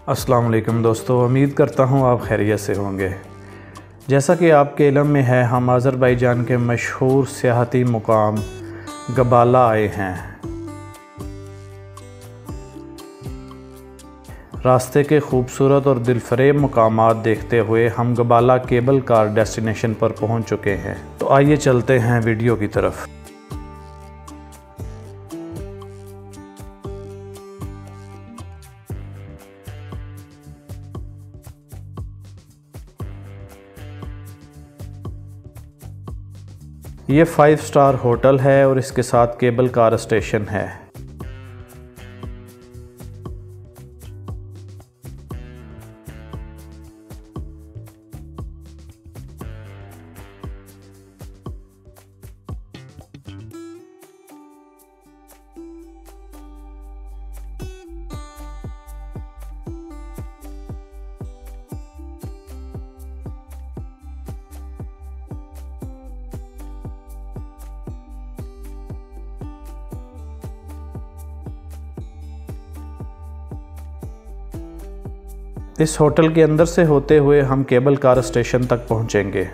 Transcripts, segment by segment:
अस्सलाम वालेकुम दोस्तों, उम्मीद करता हूँ आप खैरियत से होंगे। जैसा कि आपके इल्म में है, हम अज़रबैजान के मशहूर सियाहती मुकाम गबाला आए हैं। रास्ते के खूबसूरत और दिलफरेब मकामात देखते हुए हम गबाला केबल कार डेस्टिनेशन पर पहुँच चुके हैं। तो आइए चलते हैं वीडियो की तरफ। ये 5 स्टार होटल है और इसके साथ केबल कार स्टेशन है। इस होटल के अंदर से होते हुए हम केबल कार स्टेशन तक पहुंचेंगे।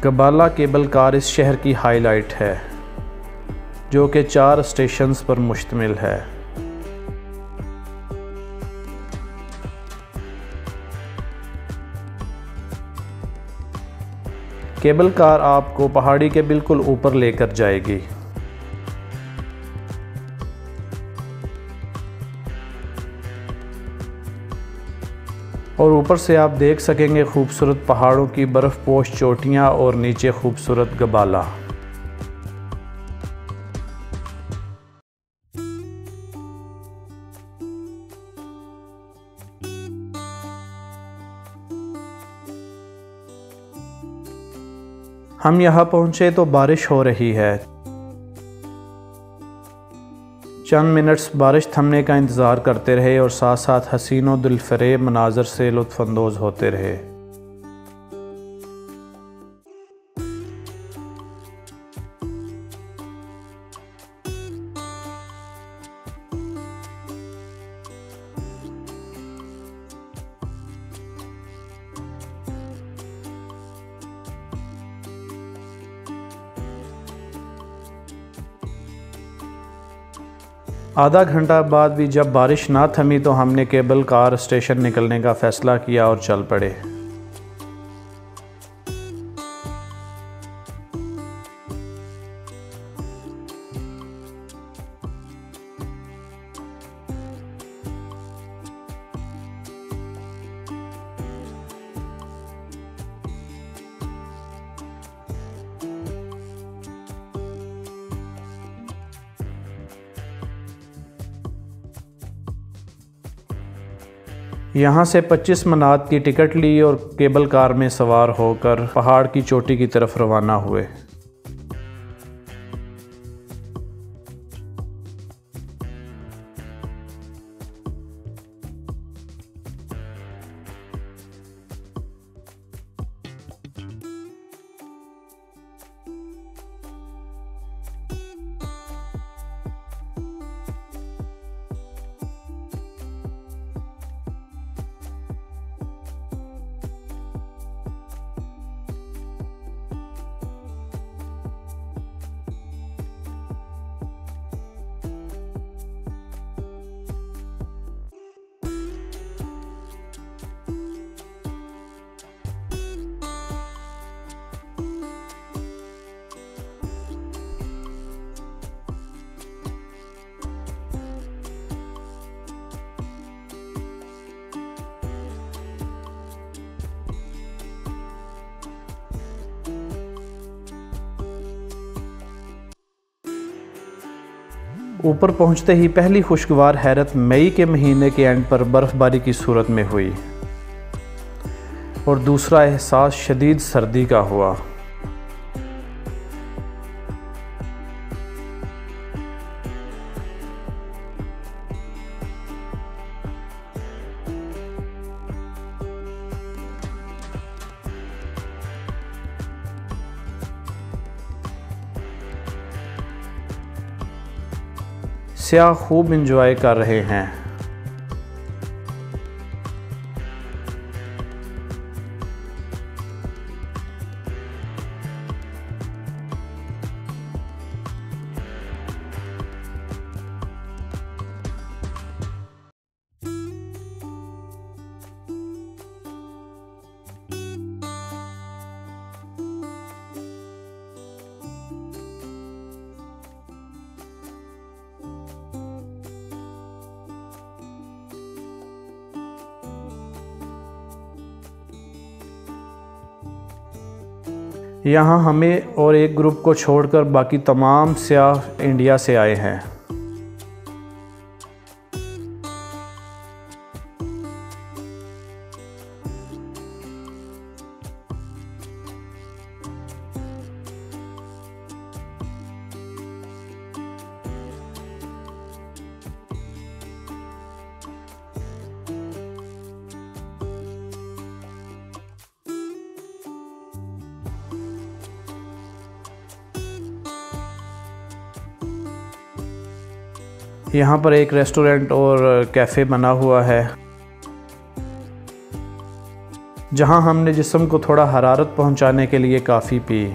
गबाला केबल कार इस शहर की हाईलाइट है, जो कि 4 स्टेशंस पर मुश्तमिल है। केबल कार आपको पहाड़ी के बिल्कुल ऊपर लेकर जाएगी। और ऊपर से आप देख सकेंगे खूबसूरत पहाड़ों की बर्फ़पोश चोटियाँ और नीचे खूबसूरत गबाला। हम यहाँ पहुँचे तो बारिश हो रही है। चंद मिनट्स बारिश थमने का इंतज़ार करते रहे और साथ साथ हसीन और दिलफरेब मनाज़र से लुत्फ़अंदोज़ होते रहे। आधा घंटा बाद भी जब बारिश ना थमी तो हमने केबल कार स्टेशन निकलने का फ़ैसला किया और चल पड़े। यहाँ से 25 मनात की टिकट ली और केबल कार में सवार होकर पहाड़ की चोटी की तरफ रवाना हुए। ऊपर पहुंचते ही पहली खुशगवार हैरत मई के महीने के एंड पर बर्फ़बारी की सूरत में हुई और दूसरा एहसास शदीद सर्दी का हुआ। स्याह खूब इंजॉय कर रहे हैं। यहाँ हमें और एक ग्रुप को छोड़कर बाकी तमाम स्याह इंडिया से आए हैं। यहाँ पर एक रेस्टोरेंट और कैफ़े बना हुआ है जहाँ हमने जिस्म को थोड़ा हरारत पहुँचाने के लिए काफ़ी पी।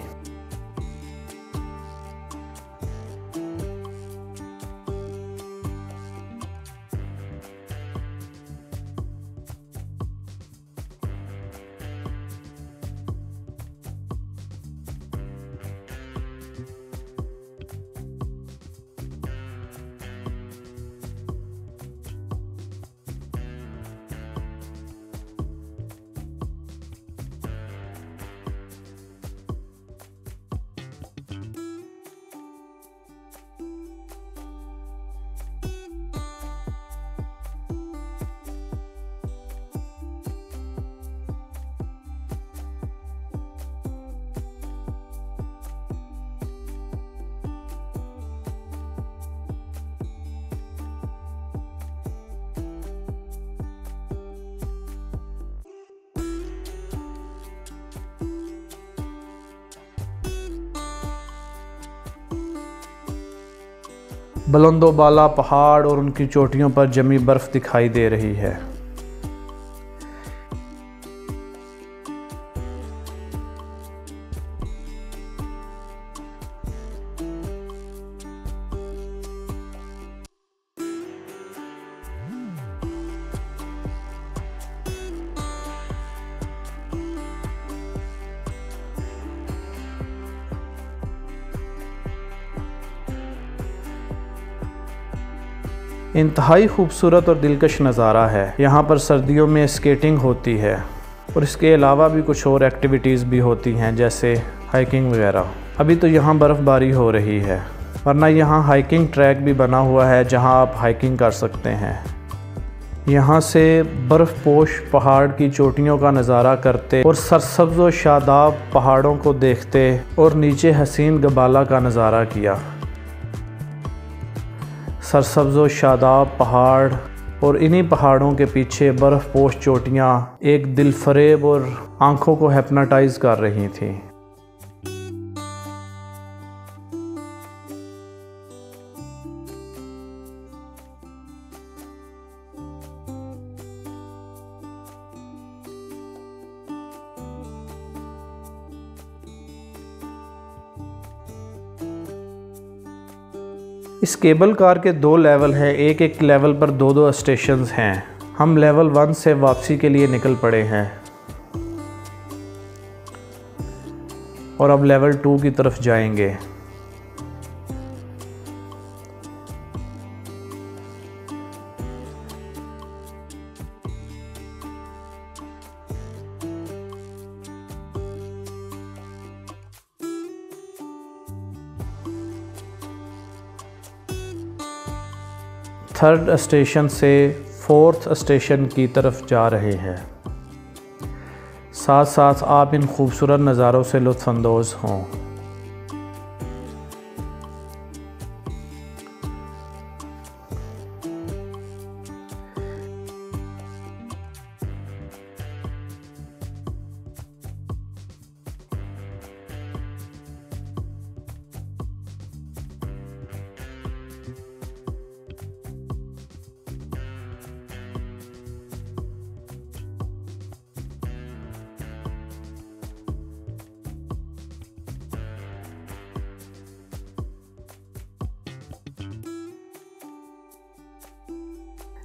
बुलंदो बाला पहाड़ और उनकी चोटियों पर जमी बर्फ़ दिखाई दे रही है। इंतहाई खूबसूरत और दिलकश नज़ारा है। यहाँ पर सर्दियों में स्केटिंग होती है और इसके अलावा भी कुछ और एक्टिविटीज़ भी होती हैं जैसे हाइकिंग वगैरह। अभी तो यहाँ बर्फ़बारी हो रही है, वरना यहाँ हाइकिंग ट्रैक भी बना हुआ है जहाँ आप हाइकिंग कर सकते हैं। यहाँ से बर्फ़पोश पहाड़ की चोटियों का नज़ारा करते और सरसब्ज़ व शादाब पहाड़ों को देखते और नीचे हसीन गबाला का नज़ारा किया। सरसब्ज़ व शादाब पहाड़ और इन्हीं पहाड़ों के पीछे बर्फ़पोश चोटियाँ एक दिलफरेब और आँखों को हिप्नोटाइज़ कर रही थीं। इस केबल कार के 2 लेवल हैं, एक एक लेवल पर 2-2 स्टेशंस हैं। हम लेवल 1 से वापसी के लिए निकल पड़े हैं और अब लेवल 2 की तरफ जाएंगे। थर्ड स्टेशन से फोर्थ स्टेशन की तरफ जा रहे हैं। साथ साथ आप इन खूबसूरत नज़ारों से लुत्फ़ अंदोज़ हों।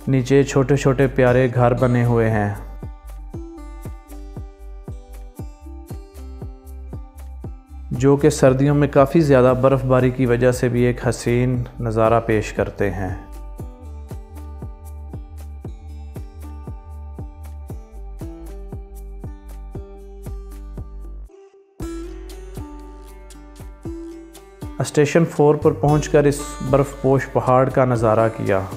नीचे छोटे छोटे प्यारे घर बने हुए हैं। जो कि सर्दियों में काफ़ी ज़्यादा बर्फ़बारी की वजह से भी एक हसीन नज़ारा पेश करते हैं। स्टेशन 4 पर पहुंचकर इस बर्फ़पोश पहाड़ का नज़ारा किया।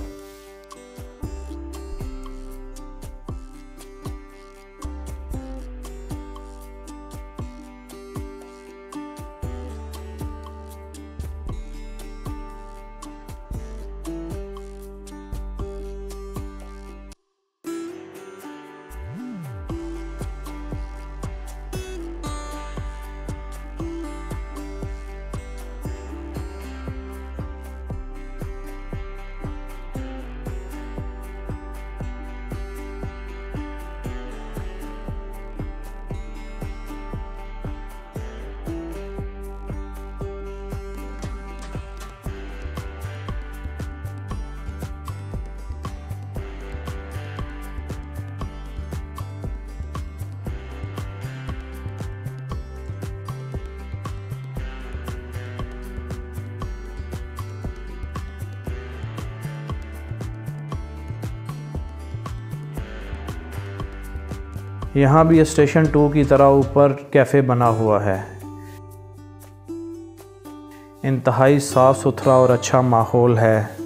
यहाँ भी स्टेशन 2 की तरह ऊपर कैफ़े बना हुआ है। इंतहाई साफ़ सुथरा और अच्छा माहौल है।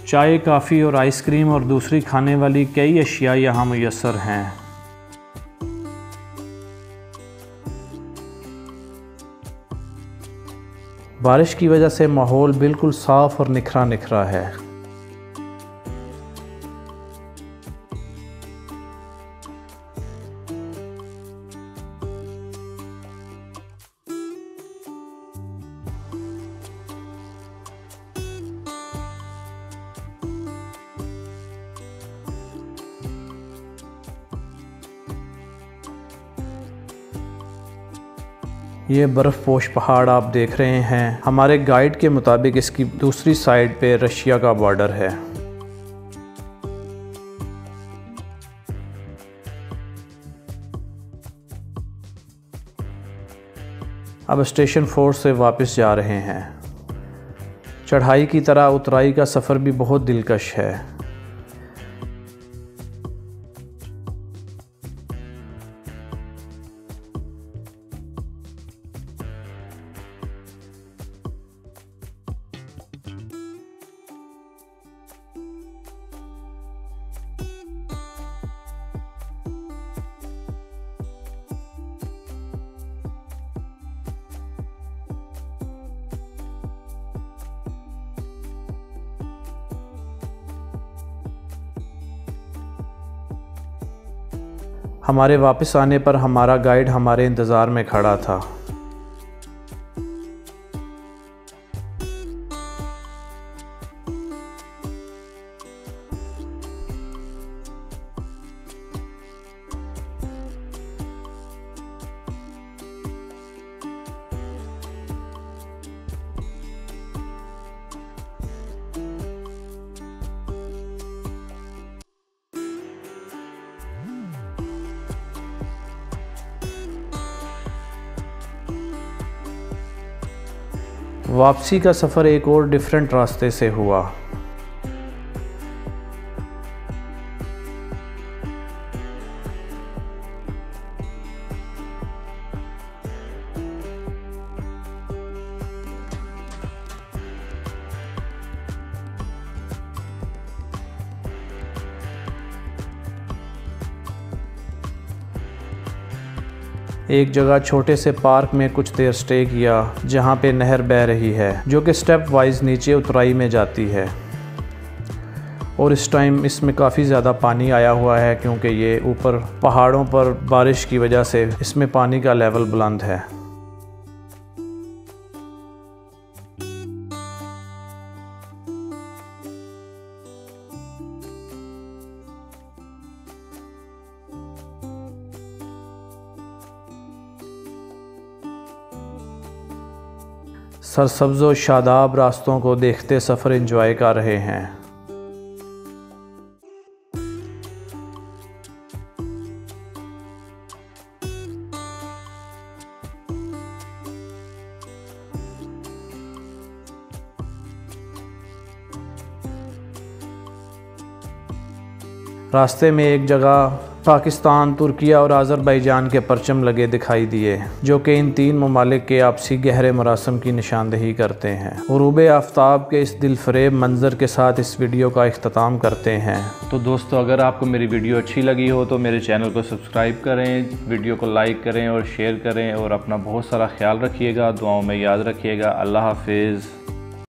चाय, काफ़ी और आइसक्रीम और दूसरी खाने वाली कई अशिया यहाँ मुयस्सर हैं। बारिश की वजह से माहौल बिल्कुल साफ़ और निखरा निखरा है। ये बर्फ़पोश पहाड़ आप देख रहे हैं। हमारे गाइड के मुताबिक इसकी दूसरी साइड पे रशिया का बॉर्डर है। अब स्टेशन 4 से वापस जा रहे हैं। चढ़ाई की तरह उतराई का सफ़र भी बहुत दिलकश है। हमारे वापस आने पर हमारा गाइड हमारे इंतज़ार में खड़ा था। वापसी का सफ़र एक और डिफरेंट रास्ते से हुआ। एक जगह छोटे से पार्क में कुछ देर स्टे किया जहाँ पे नहर बह रही है जो कि स्टेप वाइज नीचे उतराई में जाती है, और इस टाइम इसमें काफ़ी ज़्यादा पानी आया हुआ है क्योंकि ये ऊपर पहाड़ों पर बारिश की वजह से इसमें पानी का लेवल बुलंद है। सरसब्ज़ व शादाब रास्तों को देखते सफ़र एंजॉय कर रहे हैं। रास्ते में एक जगह पाकिस्तान, तुर्किया और आज़रबाईजान के परचम लगे दिखाई दिए जो कि इन तीन ममालिक के आपसी गहरे मरासम की निशानदेही करते हैं। ग़ुरूब आफ्ताब के इस दिलफरेब मंज़र के साथ इस वीडियो का इख्तिताम करते हैं। तो दोस्तों, अगर आपको मेरी वीडियो अच्छी लगी हो तो मेरे चैनल को सब्सक्राइब करें, वीडियो को लाइक करें और शेयर करें, और अपना बहुत सारा ख्याल रखिएगा, दुआओं में याद रखिएगा। अल्लाह हाफिज़।